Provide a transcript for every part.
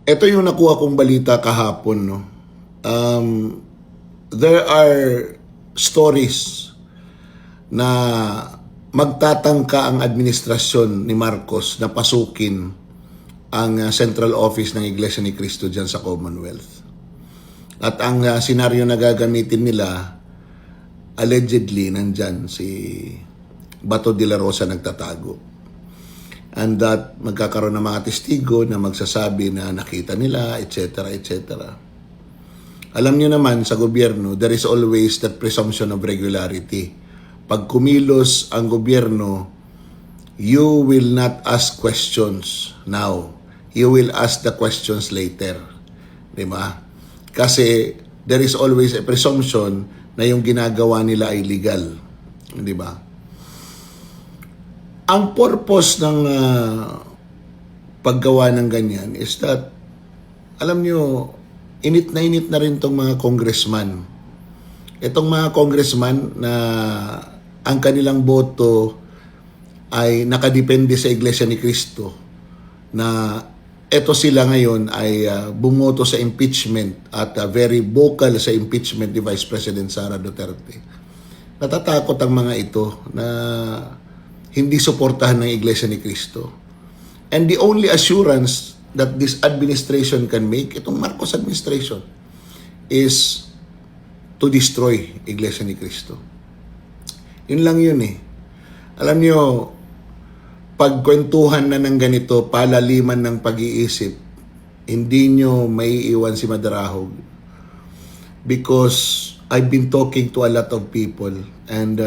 Ito yung nakuha kong balita kahapon, no? There are stories na magtatangka ang administrasyon ni Marcos na pasukin ang central office ng Iglesia ni Cristo dyan sa Commonwealth. At ang senaryo na gagamitin nila, allegedly, nandyan si Bato de la Rosa nagtatago. And that magkakaroon ng mga testigo na magsasabi na nakita nila, etc., etc. Alam niyo naman, sa gobyerno, there is always that presumption of regularity. Pag kumilos ang gobyerno, you will not ask questions now. You will ask the questions later. Diba? Kasi there is always a presumption na yung ginagawa nila ay legal. Diba? Ang purpose ng paggawa ng ganyan is that, alam nyo, init na rin itong mga congressman. Itong mga congressman na ang kanilang boto ay nakadepende sa Iglesia ni Cristo, na eto sila ngayon ay bumoto sa impeachment at very vocal sa impeachment ni Vice President Sara Duterte. Natatakot ang mga ito na hindi suportahan ng Iglesia ni Cristo. And the only assurance that this administration can make, itong Marcos administration, is to destroy Iglesia ni Cristo. Yun lang yun eh. Alam nyo, pagkwentuhan na ng ganito, palaliman ng pag-iisip, hindi nyo maiiwan si Madarahog. Because I've been talking to a lot of people and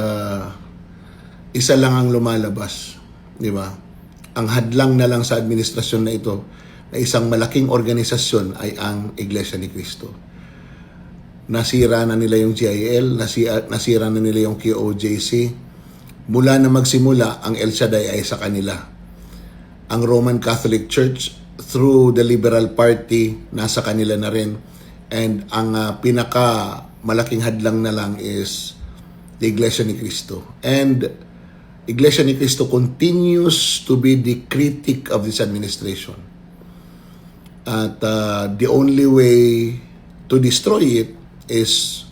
isa lang ang lumalabas, di ba? Ang hadlang na lang sa administrasyon na ito, na isang malaking organisasyon ay ang Iglesia ni Cristo. Nasira na nila yung GIL, nasira na nila yung QOJC. Mula na magsimula, ang El Shaddai ay sa kanila. Ang Roman Catholic Church, through the Liberal Party, nasa kanila na rin. And ang pinaka malaking hadlang na lang is the Iglesia ni Cristo. And Iglesia ni Cristo continues to be the critic of this administration. At the only way to destroy it is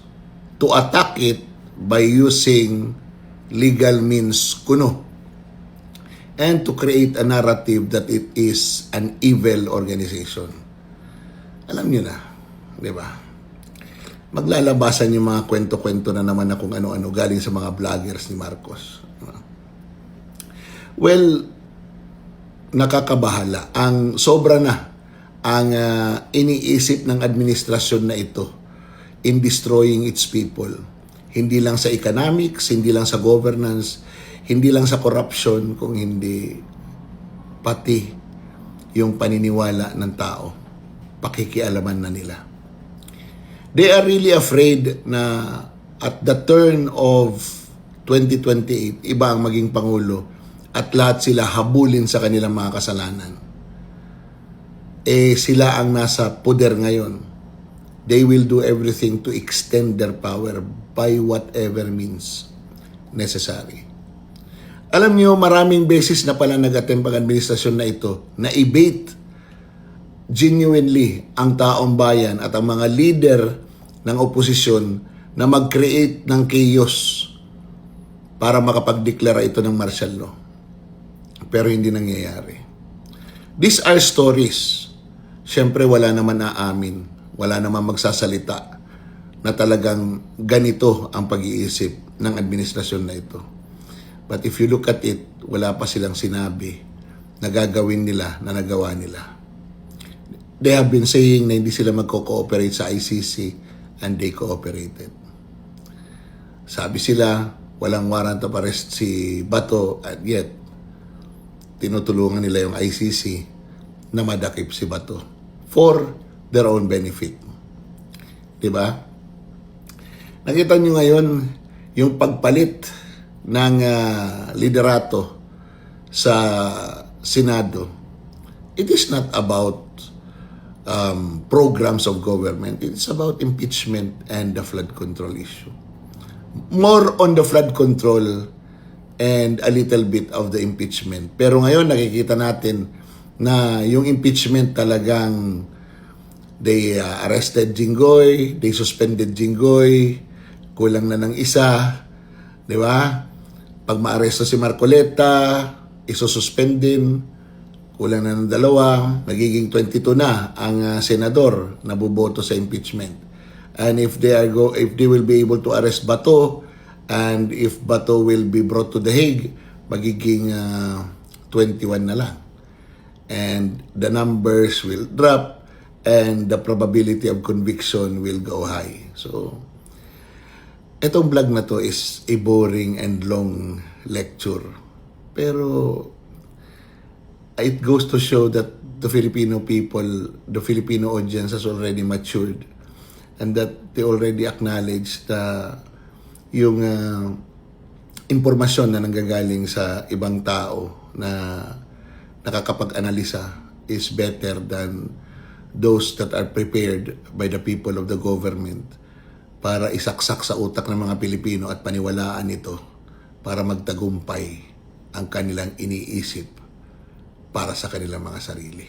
to attack it by using legal means kuno, and to create a narrative that it is an evil organization. Alam niyo na, di ba? Maglalabasan yung mga kwento-kwento na naman na kung ano-ano galing sa mga vloggers ni Marcos. Well, nakakabahala. Ang sobra na ang iniisip ng administrasyon na ito in destroying its people. Hindi lang sa economics, hindi lang sa governance, hindi lang sa corruption, kung hindi pati yung paniniwala ng tao. Pakikialaman na nila. They are really afraid na at the turn of 2028, iba ang maging Pangulo at lahat sila habulin sa kanilang mga kasalanan. Sila ang nasa poder ngayon. They will do everything to extend their power by whatever means necessary. Alam niyo, maraming beses na pala nag-attempt ang administrasyon na ito na i-bait genuinely ang taong bayan at ang mga leader ng oposisyon na mag-create ng chaos para makapagdeklara ito ng martial law. Pero hindi nangyayari. These are stories. Siyempre wala naman aamin, wala naman magsasalita na talagang ganito ang pag-iisip ng administrasyon na ito. But if you look at it, wala pa silang sinabi na gagawin nila, na nagawa nila. They have been saying na hindi sila magko-cooperate sa ICC, and they cooperated. Sabi sila, walang warrant of arrest si Bato, at yet tinutulungan nila yung ICC na madakip si Bato for their own benefit. Diba? Nakita nyo ngayon yung pagpalit ng liderato sa Senado. It is not about programs of government. It's about impeachment and the flood control issue. More on the flood control and a little bit of the impeachment. Pero ngayon nakikita natin na yung impeachment talagang They arrested Jinggoy, they suspended Jinggoy, kulang na ng isa, di ba? Pag maaresto si Marcoleta, isususpend din, kulang na ng dalawa, magiging 22 na ang senador na boboto sa impeachment. And if they will be able to arrest Bato, and if Bato will be brought to The Hague, magiging 21 na lang. And the numbers will drop, and the probability of conviction will go high. So, etong vlog na to is a boring and long lecture. Pero, it goes to show that the Filipino people, the Filipino audience has already matured, and that they already acknowledge yung impormasyon na nanggagaling sa ibang tao na nakakapag-analisa is better than those that are prepared by the people of the government para isaksak sa utak ng mga Pilipino at paniwalaan ito para magtagumpay ang kanilang iniisip para sa kanilang mga sarili.